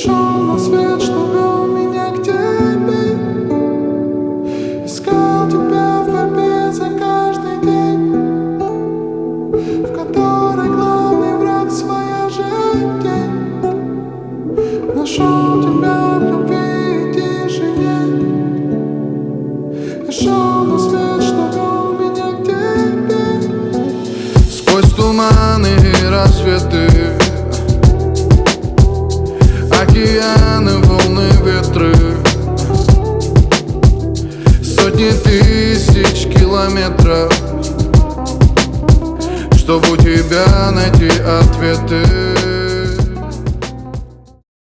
Шел на свет, что вел меня к тебе. Искал тебя в борьбе за каждый день, в которой главный враг своя же тень. Нашел тебя в любви и тишине. И шел на свет, что вел меня к тебе. Сквозь туманы и рассветы, океаны, волны, ветры, сотни тысяч километров, чтобы у тебя найти ответы.